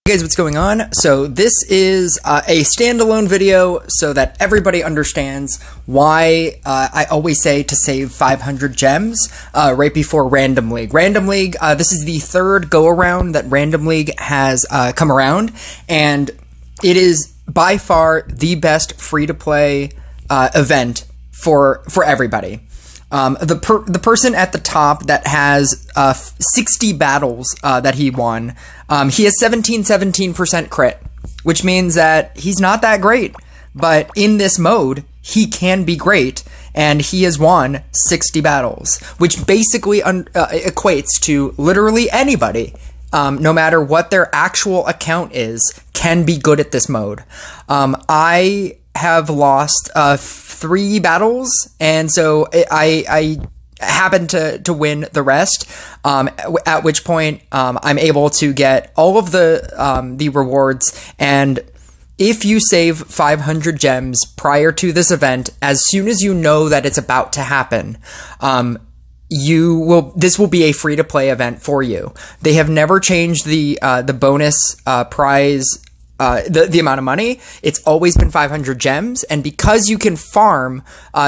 Hey guys, what's going on? So this is a standalone video so that everybody understands why I always say to save 500 gems right before Random League. Random League, this is the third go-around that Random League has come around, and it is by far the best free-to-play event for everybody. The person at the top that has 60 battles that he won, he has 17% crit, which means that he's not that great. But in this mode, he can be great, and he has won 60 battles, which basically equates to literally anybody, no matter what their actual account is, can be good at this mode. I have lost 3 battles, and so I happened to win the rest, at which point I'm able to get all of the rewards. And if you save 500 gems prior to this event, as soon as you know that it's about to happen, this will be a free-to-play event for you. They have never changed the bonus prize, the amount of money. It's always been 500 gems, and because you can farm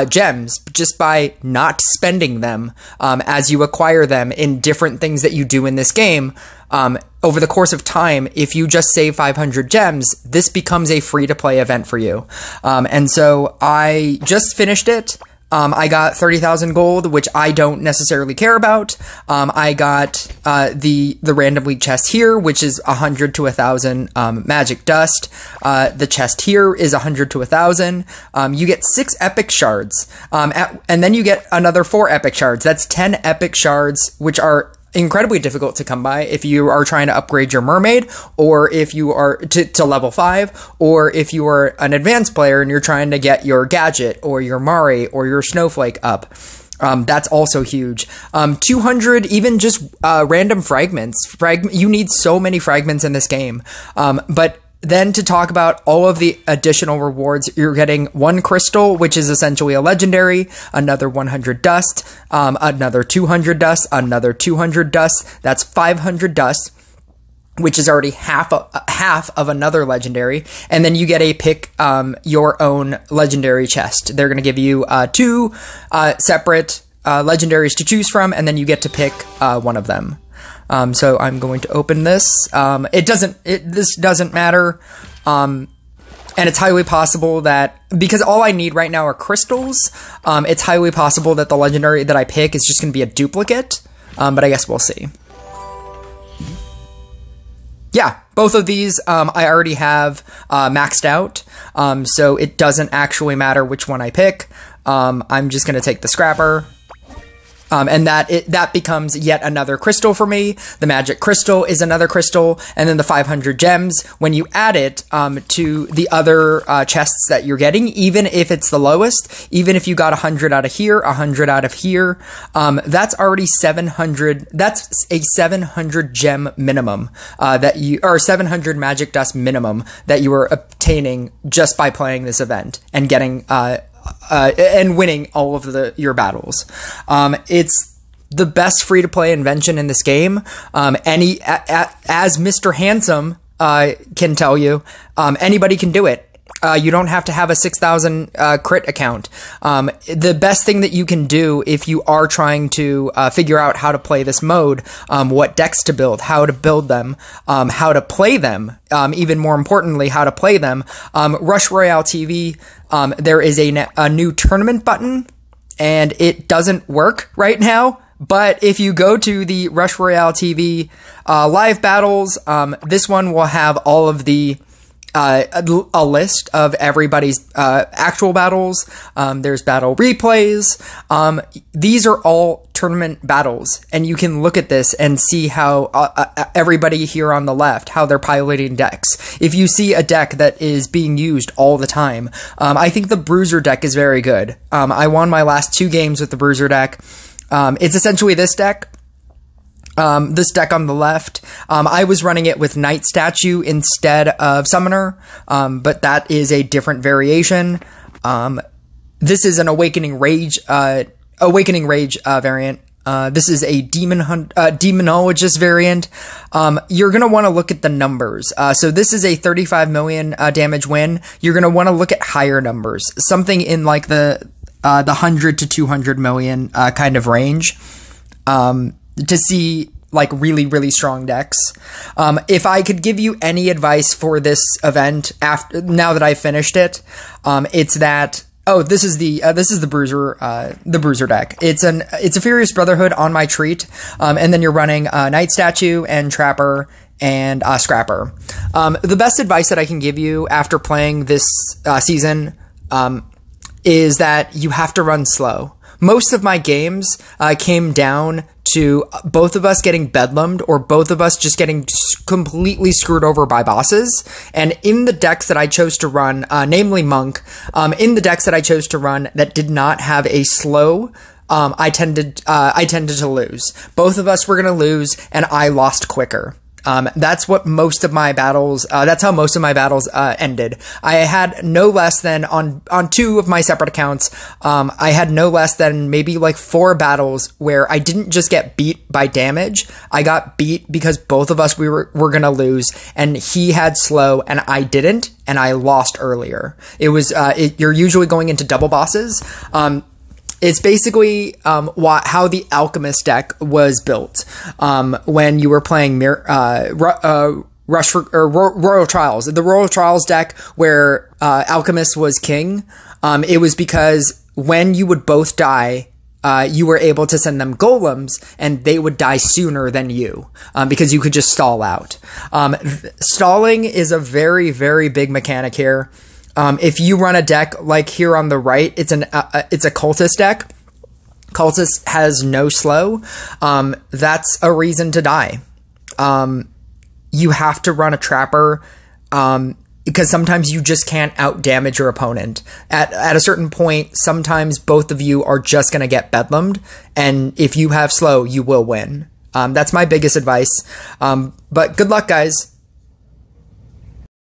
gems just by not spending them as you acquire them in different things that you do in this game, over the course of time, if you just save 500 gems, this becomes a free-to-play event for you. And so I just finished it. I got 30,000 gold, which I don't necessarily care about. I got the Random League chest here, which is 100 to 1,000 magic dust. The chest here is 100 to 1,000. You get 6 epic shards, and then you get another 4 epic shards. That's 10 epic shards, which are incredibly difficult to come by if you are trying to upgrade your mermaid, or if you are to level 5, or if you are an advanced player and you're trying to get your gadget or your Mari or your snowflake up. That's also huge. 200, even just random fragments. You need so many fragments in this game. But then to talk about all of the additional rewards, you're getting 1 crystal, which is essentially a legendary, another 100 dust, another 200 dust, another 200 dust. That's 500 dust, which is already half of another legendary. And then you get a pick your own legendary chest. They're going to give you 2 separate legendaries to choose from, and then you get to pick one of them. So I'm going to open this. This doesn't matter. And it's highly possible that, because all I need right now are crystals, it's highly possible that the legendary that I pick is just going to be a duplicate. But I guess we'll see. Yeah, both of these, I already have, maxed out. So it doesn't actually matter which one I pick. I'm just going to take the scrapper. And that becomes yet another crystal for me. The magic crystal is another crystal, and then the 500 gems, when you add it to the other chests that you're getting, even if it's the lowest, even if you got 100 out of here, 100 out of here, that's already 700. That's a 700 gem minimum or 700 magic dust minimum that you are obtaining just by playing this event and getting and winning all of your battles. It's the best free-to-play invention in this game. As Mr. Handsome can tell you, anybody can do it. You don't have to have a 6,000 crit account. The best thing that you can do if you are trying to figure out how to play this mode, what decks to build, how to build them, how to play them, even more importantly, how to play them, Rush Royale TV, there is a new tournament button, and it doesn't work right now. But if you go to the Rush Royale TV live battles, this one will have all of the a list of everybody's actual battles. There's battle replays. These are all tournament battles, and you can look at this and see how everybody here on the left, how they're piloting decks. If you see a deck that is being used all the time, I think the Bruiser deck is very good. I won my last 2 games with the Bruiser deck. It's essentially this deck. This deck on the left, I was running it with Knight Statue instead of Summoner, but that is a different variation. This is an Awakening Rage variant. This is a demonologist variant. You're going to want to look at the numbers. So this is a 35 million damage win. You're going to want to look at higher numbers, something in like the 100 to 200 million kind of range, to see like really, really strong decks. If I could give you any advice for this event now that I've finished it, it's that, oh, this is the Bruiser deck. It's a Furious Brotherhood on my treat. And then you're running Night Statue and Trapper and Scrapper. The best advice that I can give you after playing this season is that you have to run slow. Most of my games came down to both of us getting bedlammed or both of us just getting completely screwed over by bosses. And in the decks that I chose to run, namely Monk, in the decks that I chose to run that did not have a slow, I tended to lose. Both of us were going to lose, and I lost quicker. That's what most of my battles, that's how most of my battles, ended. I had no less than, on 2 of my separate accounts, I had no less than maybe like 4 battles where I didn't just get beat by damage. I got beat because both of us were gonna lose, and he had slow and I didn't, and I lost earlier. It was, you're usually going into double bosses. It's basically how the Alchemist deck was built when you were playing Royal Trials. The Royal Trials deck where Alchemist was king, it was because when you would both die, you were able to send them golems, and they would die sooner than you, because you could just stall out. Stalling is a very, very big mechanic here. If you run a deck like here on the right, it's a Cultist deck. Cultist has no slow. That's a reason to die. You have to run a Trapper, because sometimes you just can't out damage your opponent. At a certain point, sometimes both of you are just gonna get bedlammed, and if you have slow, you will win. That's my biggest advice. But good luck, guys.